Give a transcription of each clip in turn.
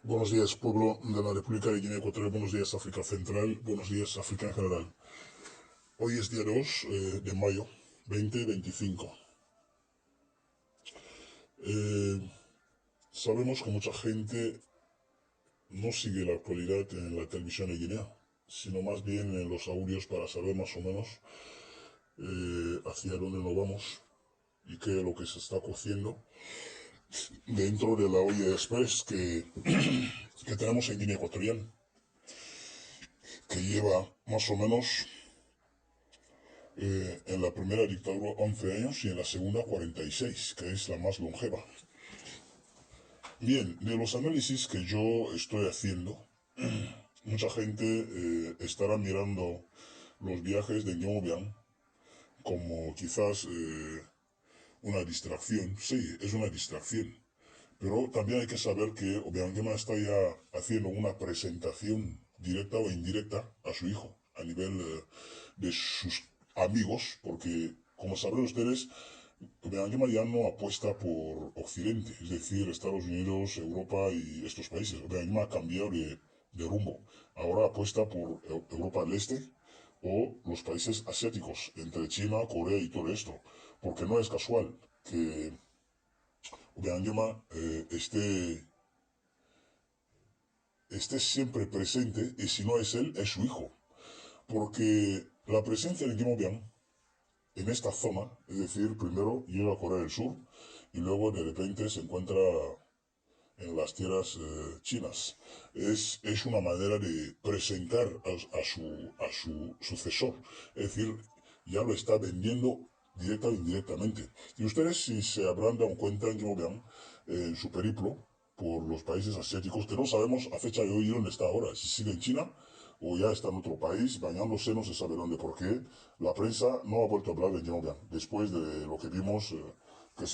Buenos días, pueblo de la República de Guinea Ecuatorial. Buenos días, África Central. Buenos días, África en general. Hoy es día 2 de mayo 2025. Eh, Sabemos que mucha gente no sigue la actualidad en la televisión de Guinea, sino más bien en los audios para saber más o menos hacia dónde nos vamos y qué es lo que se está cociendo dentro de la olla express que tenemos en Guinea Ecuatorial, que lleva más o menos en la primera dictadura 11 años y en la segunda 46, que es la más longeva. Bien, de los análisis que yo estoy haciendo, mucha gente estará mirando los viajes de Obiang como quizás una distracción. Sí, es una distracción. Pero también hay que saber que Obiang está ya haciendo una presentación directa o indirecta a su hijo a nivel de sus amigos, porque como sabrán ustedes, Obiang ya no apuesta por Occidente, es decir, Estados Unidos, Europa y estos países. Obiang ha cambiado de rumbo. Ahora apuesta por Europa del Este o los países asiáticos, entre China, Corea y todo esto. Porque no es casual que Obiang esté siempre presente, y si no es él, es su hijo. Porque la presencia de Kim Obiang en esta zona, es decir, primero llega a Corea del Sur y luego de repente se encuentra en las tierras chinas. Es una manera de presentar a su sucesor, es decir, ya lo está vendiendo directa o indirectamente. Y ustedes, si se habrán dado cuenta en Kim Obiang, en su periplo por los países asiáticos, que no sabemos a fecha de hoy dónde está ahora, si sigue en China o ya está en otro país, bañándose no se sabe dónde, porque la prensa no ha vuelto a hablar de Kim Obiang, después de lo que vimos que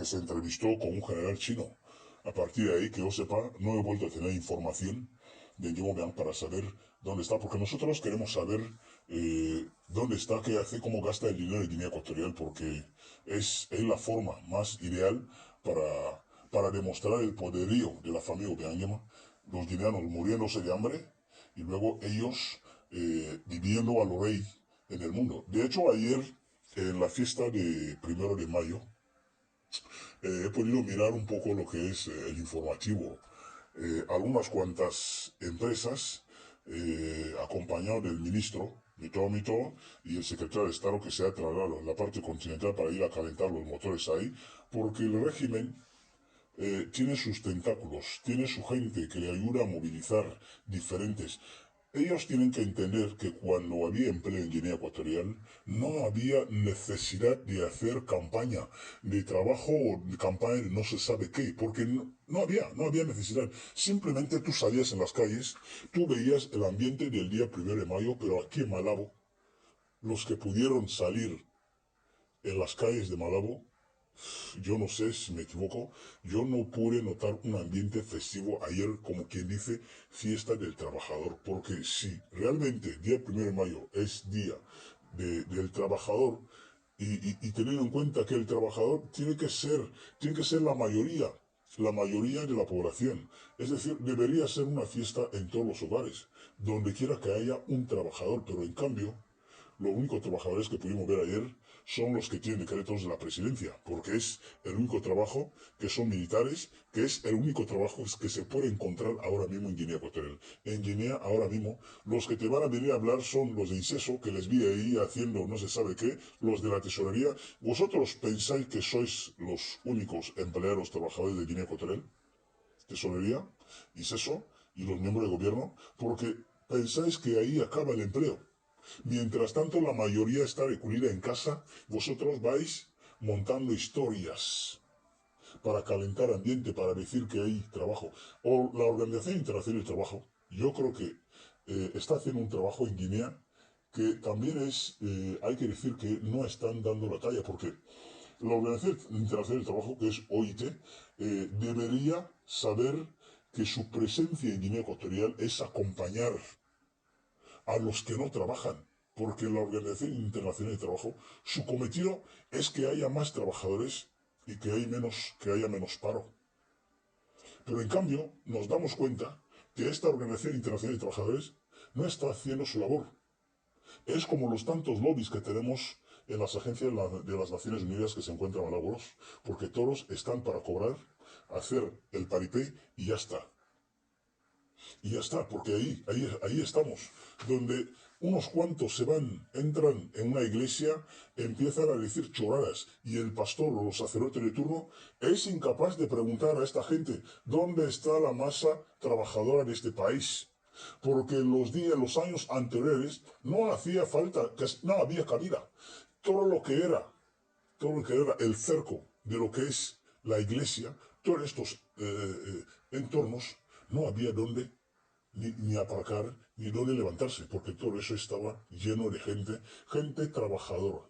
se entrevistó con un general chino. A partir de ahí, que yo sepa, no he vuelto a tener información de Kim Obiang para saber dónde está, porque nosotros queremos saber dónde está, qué hace, cómo gasta el dinero de Guinea Ecuatorial, porque es la forma más ideal para demostrar el poderío de la familia Obiang, los guineanos muriéndose de hambre y luego ellos viviendo a lo rey en el mundo. De hecho, ayer, en la fiesta de 1 de mayo, he podido mirar un poco lo que es el informativo. Algunas cuantas empresas, acompañado del ministro Mito y el secretario de Estado, que se ha trasladado a la parte continental para ir a calentar los motores ahí, porque el régimen tiene sus tentáculos, tiene su gente que le ayuda a movilizar diferentes. Ellos tienen que entender que cuando había empleo en Guinea Ecuatorial, no había necesidad de hacer campaña de trabajo o de campaña de no se sabe qué, porque no había necesidad. Simplemente tú salías en las calles, tú veías el ambiente del día 1 de mayo, pero aquí en Malabo, los que pudieron salir en las calles de Malabo, yo no sé si me equivoco, yo no pude notar un ambiente festivo ayer, como quien dice, fiesta del trabajador, porque si realmente día 1 de mayo es día del trabajador, y teniendo en cuenta que el trabajador tiene que ser la mayoría de la población, es decir, debería ser una fiesta en todos los hogares, donde quiera que haya un trabajador, pero en cambio, los únicos trabajadores que pudimos ver ayer son los que tienen decretos de la presidencia, porque es el único trabajo que son militares, que es el único trabajo que se puede encontrar ahora mismo en Guinea Ecuatorial. En Guinea, ahora mismo, los que te van a venir a hablar son los de INSESO, que les vi ahí haciendo no se sabe qué, los de la tesorería. ¿Vosotros pensáis que sois los únicos empleados trabajadores de Guinea Ecuatorial? Tesorería, INSESO y los miembros de gobierno, porque pensáis que ahí acaba el empleo. Mientras tanto, la mayoría está recluida en casa, vosotros vais montando historias para calentar ambiente, para decir que hay trabajo. O la Organización Internacional del Trabajo, yo creo que está haciendo un trabajo en Guinea que también hay que decir que no están dando la talla, porque la Organización Internacional del Trabajo, que es OIT, debería saber que su presencia en Guinea Ecuatorial es acompañar a los que no trabajan, porque la Organización Internacional de Trabajo, su cometido es que haya más trabajadores y que haya menos paro. Pero en cambio, nos damos cuenta que esta Organización Internacional de Trabajadores no está haciendo su labor. Es como los tantos lobbies que tenemos en las agencias de las Naciones Unidas que se encuentran malauros, porque todos están para cobrar, hacer el paripé y ya está. Y ya está, porque ahí estamos, donde unos cuantos se van, entran en una iglesia, empiezan a decir chorradas, y el pastor o los sacerdotes de turno es incapaz de preguntar a esta gente dónde está la masa trabajadora de este país. Porque en los años anteriores, no hacía falta, no había cabida. Todo lo que era, todo lo que era el cerco de lo que es la iglesia, todos estos entornos, no había dónde ni aparcar, ni dónde levantarse, porque todo eso estaba lleno de gente trabajadora.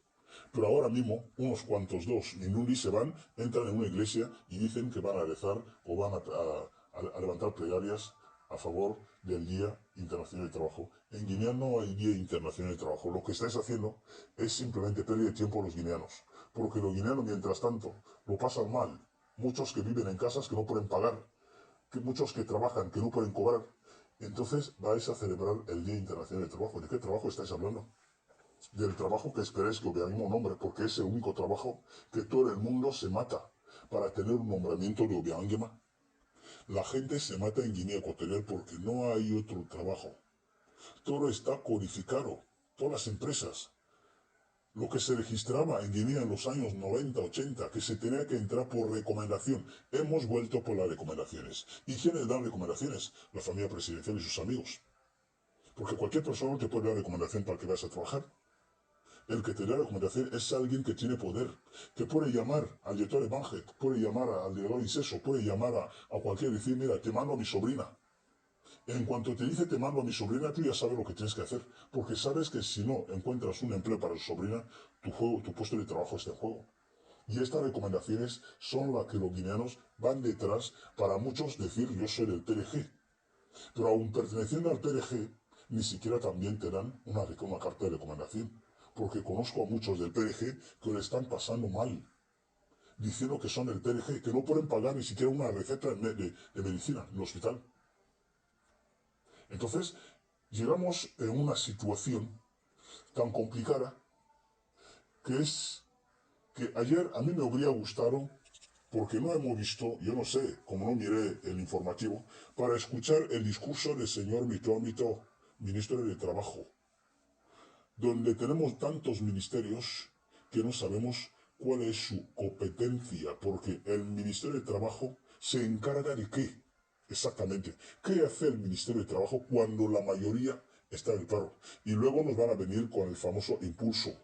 Pero ahora mismo, unos cuantos dos Mindundi se van, entran en una iglesia y dicen que van a rezar o van a levantar plegarias a favor del Día Internacional de Trabajo. En Guinea no hay Día Internacional de Trabajo. Lo que estáis haciendo es simplemente pérdida de tiempo a los guineanos. Porque los guineanos, mientras tanto, lo pasan mal. Muchos que viven en casas que no pueden pagar, que muchos que trabajan que no pueden cobrar. Entonces vais a celebrar el Día Internacional del Trabajo. ¿De qué trabajo estáis hablando? Del trabajo que esperáis que Obiangema nombre, porque es el único trabajo que todo el mundo se mata para tener un nombramiento de Obiangema. La gente se mata en Guinea Ecuatorial porque no hay otro trabajo. Todo está codificado, todas las empresas. Lo que se registraba en Guinea en los años 90, 80, que se tenía que entrar por recomendación. Hemos vuelto por las recomendaciones. ¿Y quiénes dan recomendaciones? La familia presidencial y sus amigos. Porque cualquier persona te puede dar recomendación para que vayas a trabajar. El que te da recomendación es alguien que tiene poder, que puede llamar al director de Banjet, puede llamar al director de ISESO, puede llamar a cualquiera y decir, mira, te mando a mi sobrina. En cuanto te dice te mando a mi sobrina, tú ya sabes lo que tienes que hacer, porque sabes que si no encuentras un empleo para tu sobrina, tu puesto de trabajo está en juego. Y estas recomendaciones son las que los guineanos van detrás para muchos decir yo soy del PDG. Pero aun perteneciendo al PDG, ni siquiera también te dan una carta de recomendación. Porque conozco a muchos del PDG que le están pasando mal, diciendo que son del PDG, que no pueden pagar ni siquiera una receta de medicina en el hospital. Entonces, llegamos en una situación tan complicada que es que ayer a mí me habría gustado, porque no hemos visto, yo no sé, como no miré el informativo, para escuchar el discurso del señor Mito Mito, ministro de Trabajo, donde tenemos tantos ministerios que no sabemos cuál es su competencia, porque el Ministerio de Trabajo se encarga de qué exactamente. ¿Qué hace el Ministerio de Trabajo cuando la mayoría está en el paro? Y luego nos van a venir con el famoso impulso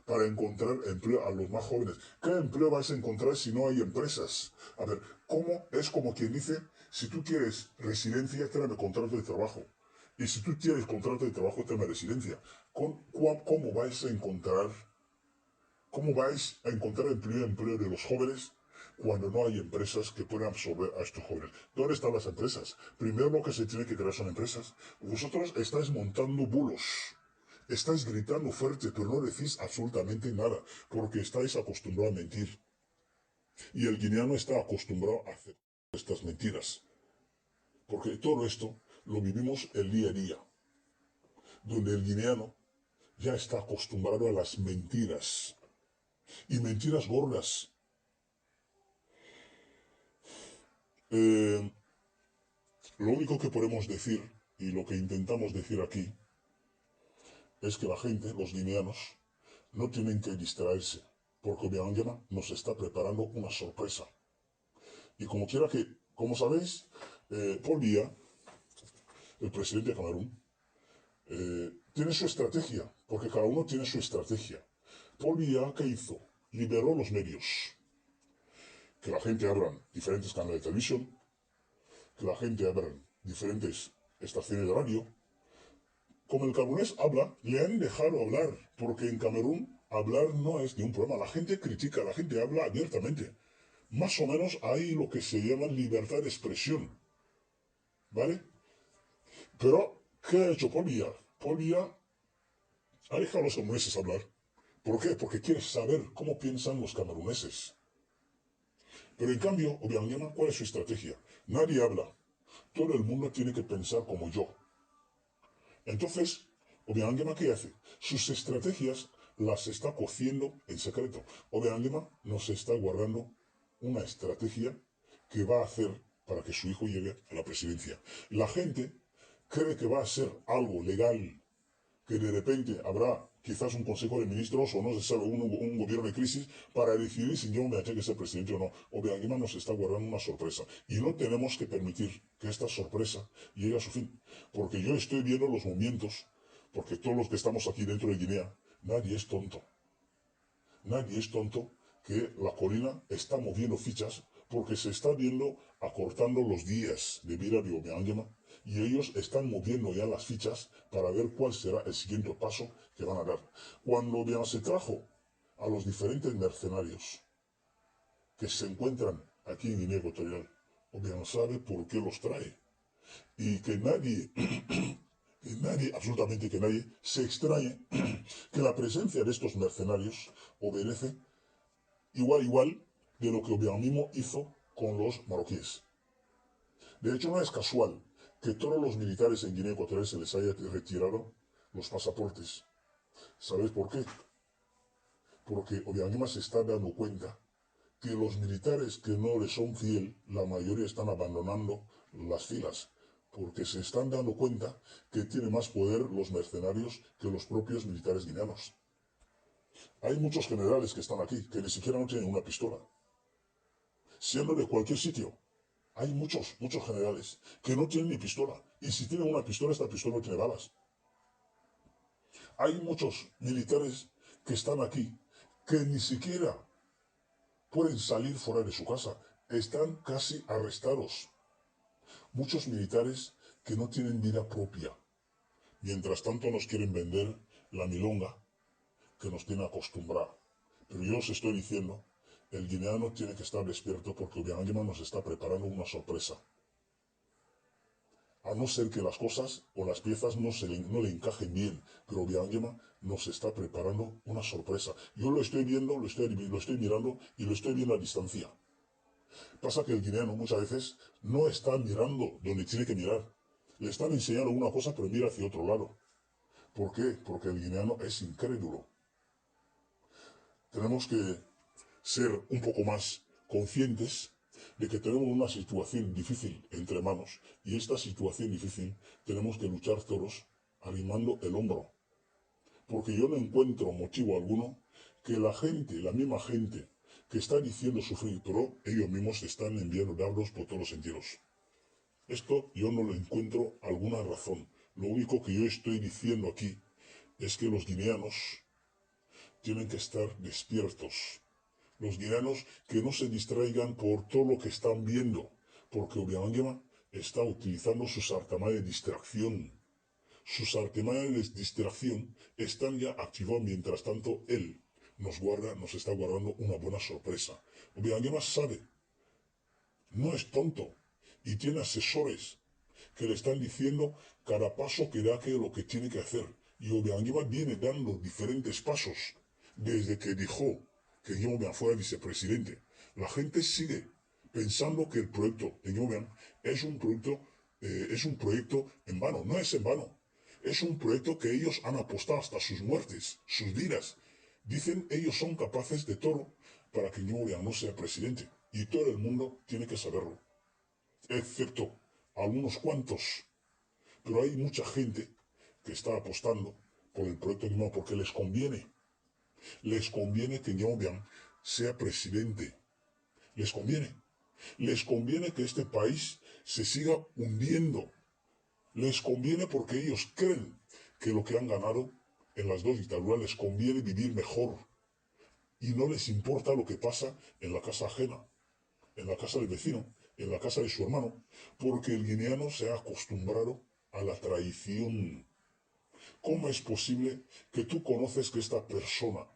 para encontrar empleo a los más jóvenes. ¿Qué empleo vais a encontrar si no hay empresas? A ver, ¿cómo es como quien dice, si tú quieres residencia, tráeme contrato de trabajo? Y si tú quieres contrato de trabajo, tráeme residencia. ¿Cómo vais a encontrar, empleo de los jóvenes cuando no hay empresas que puedan absorber a estos jóvenes? ¿Dónde están las empresas? Primero lo que se tiene que crear son empresas. Vosotros estáis montando bulos. Estáis gritando fuerte, pero no decís absolutamente nada, porque estáis acostumbrados a mentir. Y el guineano está acostumbrado a hacer estas mentiras. Porque todo esto lo vivimos el día a día, donde el guineano ya está acostumbrado a las mentiras. Y mentiras gordas. Lo único que podemos decir, y lo que intentamos decir aquí, es que la gente, los guineanos, no tienen que distraerse, porque Obiangema nos está preparando una sorpresa. Y como quiera que, como sabéis, Paul Biya, el presidente de Camerún, tiene su estrategia, porque cada uno tiene su estrategia. Paul Biya, ¿qué hizo? Liberó los medios. Que la gente abra diferentes canales de televisión, que la gente abra diferentes estaciones de radio. Como el camerunés habla, le han dejado hablar, porque en Camerún hablar no es ningún problema. La gente critica, la gente habla abiertamente. Más o menos hay lo que se llama libertad de expresión. ¿Vale? Pero, ¿qué ha hecho Paul Biya? Paul Biya ha dejado a los cameruneses hablar. ¿Por qué? Porque quiere saber cómo piensan los cameruneses. Pero en cambio, Obiangema, ¿cuál es su estrategia? Nadie habla. Todo el mundo tiene que pensar como yo. Entonces, Obiangema, ¿qué hace? Sus estrategias las está cociendo en secreto. Obiangema nos está guardando una estrategia que va a hacer para que su hijo llegue a la presidencia. La gente cree que va a ser algo legal, que de repente habrá quizás un consejo de ministros o no se sabe, un gobierno de crisis para decidir si John Beacheque es el presidente o no. Obiangema nos está guardando una sorpresa y no tenemos que permitir que esta sorpresa llegue a su fin, porque yo estoy viendo los movimientos, porque todos los que estamos aquí dentro de Guinea, nadie es tonto. Nadie es tonto que la colina está moviendo fichas porque se está viendo acortando los días de vida de Obiangema y ellos están moviendo ya las fichas para ver cuál será el siguiente paso que van a dar. Cuando Obiangema se trajo a los diferentes mercenarios que se encuentran aquí en Guinea Ecuatorial, Obiangema sabe por qué los trae y que nadie, absolutamente que nadie, se extrañe que la presencia de estos mercenarios obedece igual de lo que Obiangema hizo con los marroquíes. De hecho, no es casual que todos los militares en Guinea Ecuatorial se les haya retirado los pasaportes. ¿Sabes por qué? Porque Obiangema se está dando cuenta que los militares que no le son fiel, la mayoría están abandonando las filas, porque se están dando cuenta que tienen más poder los mercenarios que los propios militares guineanos. Hay muchos generales que están aquí, que ni siquiera no tienen una pistola. Siendo de cualquier sitio, hay muchos generales que no tienen ni pistola. Y si tienen una pistola, esta pistola no tiene balas. Hay muchos militares que están aquí que ni siquiera pueden salir fuera de su casa. Están casi arrestados. Muchos militares que no tienen vida propia. Mientras tanto nos quieren vender la milonga que nos tiene acostumbrado. Pero yo os estoy diciendo, el guineano tiene que estar despierto porque Obiangema nos está preparando una sorpresa. A no ser que las cosas o las piezas no le encajen bien, pero Obiangema nos está preparando una sorpresa. Yo lo estoy viendo, lo estoy mirando y lo estoy viendo a distancia. Pasa que el guineano muchas veces no está mirando donde tiene que mirar. Le están enseñando una cosa, pero mira hacia otro lado. ¿Por qué? Porque el guineano es incrédulo. Tenemos que ser un poco más conscientes de que tenemos una situación difícil entre manos y esta situación difícil tenemos que luchar todos arrimando el hombro. Porque yo no encuentro motivo alguno que la gente, la misma gente que está diciendo sufrir, pero ellos mismos están enviando dardos por todos los sentidos. Esto yo no lo encuentro alguna razón. Lo único que yo estoy diciendo aquí es que los guineanos tienen que estar despiertos. Los guineanos que no se distraigan por todo lo que están viendo, porque Obiangema está utilizando sus artimañas de distracción. Sus artimañas de distracción están ya activadas, mientras tanto él nos está guardando una buena sorpresa. Obiangema sabe, no es tonto, y tiene asesores que le están diciendo cada paso que da que lo que tiene que hacer. Y Obiangema viene dando diferentes pasos desde que dijo que Yomian fuera vicepresidente. La gente sigue pensando que el proyecto de Yomian es un proyecto en vano. No es en vano. Es un proyecto que ellos han apostado hasta sus muertes, sus vidas. Dicen ellos son capaces de todo para que Yomian no sea presidente. Y todo el mundo tiene que saberlo. Excepto algunos cuantos. Pero hay mucha gente que está apostando por el proyecto de Yomian porque les conviene. Les conviene que Yomian sea presidente. Les conviene. Les conviene que este país se siga hundiendo. Les conviene porque ellos creen que lo que han ganado en las dos dictaduras les conviene vivir mejor. Y no les importa lo que pasa en la casa ajena, en la casa del vecino, en la casa de su hermano, porque el guineano se ha acostumbrado a la traición. ¿Cómo es posible que tú conoces que esta persona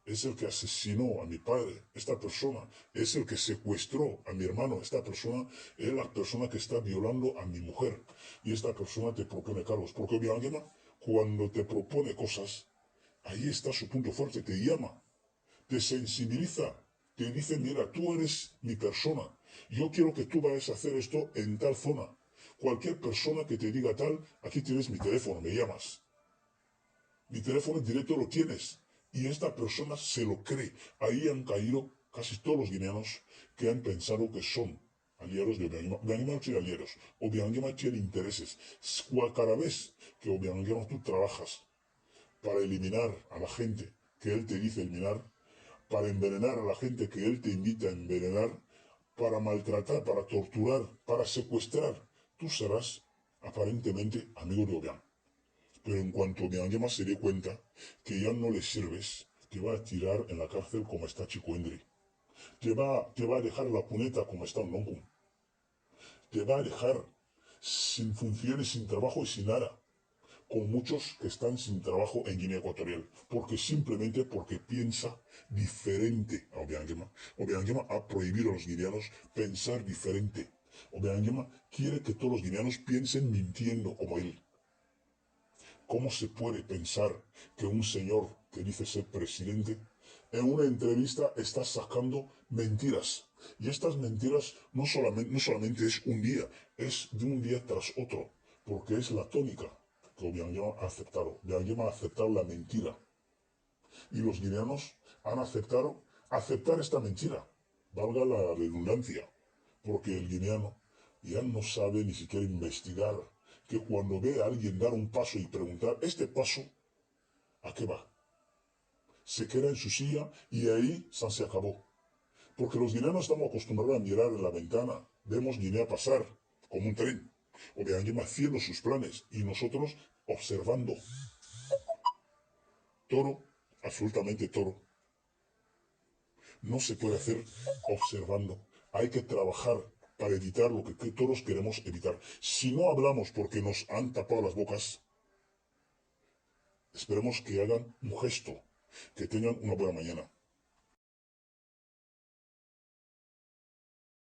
es el que asesinó a mi padre, esta persona es el que secuestró a mi hermano, esta persona es la persona que está violando a mi mujer y esta persona te propone cargos? Porque Obiangema, cuando te propone cosas, ahí está su punto fuerte, te llama, te sensibiliza, te dicen, mira, tú eres mi persona, yo quiero que tú vayas a hacer esto en tal zona. Cualquier persona que te diga tal, aquí tienes mi teléfono, me llamas. Mi teléfono directo lo tienes. Y esta persona se lo cree. Ahí han caído casi todos los guineanos que han pensado que son aliados de Obiangema. Obiangema no tiene aliados. Obiangema tiene intereses. Cada vez que Obiangema tú trabajas para eliminar a la gente que él te dice eliminar, para envenenar a la gente que él te invita a envenenar, para maltratar, para torturar, para secuestrar, tú serás aparentemente amigo de Obiang. Pero en cuanto Obiangema se dé cuenta que ya no le sirves, te va a tirar en la cárcel como está Chico Endri. Te va a dejar la cuneta como está Nonkum. Te va a dejar sin funciones, sin trabajo y sin nada. Con muchos que están sin trabajo en Guinea Ecuatorial. Simplemente porque piensa diferente a Obiangema. Obiangema ha prohibido a los guineanos pensar diferente. Obiangema quiere que todos los guineanos piensen mintiendo como él. ¿Cómo se puede pensar que un señor que dice ser presidente en una entrevista está sacando mentiras? Y estas mentiras no solamente es un día, es de un día tras otro, porque es la tónica que Obiangema ha aceptado. Obiangema ha aceptado la mentira. Y los guineanos han aceptado aceptar esta mentira, valga la redundancia, porque el guineano ya no sabe ni siquiera investigar, que cuando ve a alguien dar un paso y preguntar, ¿este paso a qué va? Se queda en su silla y ahí se acabó. Porque los guineanos estamos acostumbrados a mirar en la ventana, vemos Guinea pasar como un tren, Obiangema haciendo sus planes y nosotros observando. Toro, absolutamente toro. No se puede hacer observando. Hay que trabajar para evitar lo que todos queremos evitar. Si no hablamos porque nos han tapado las bocas, esperemos que hagan un gesto, que tengan una buena mañana.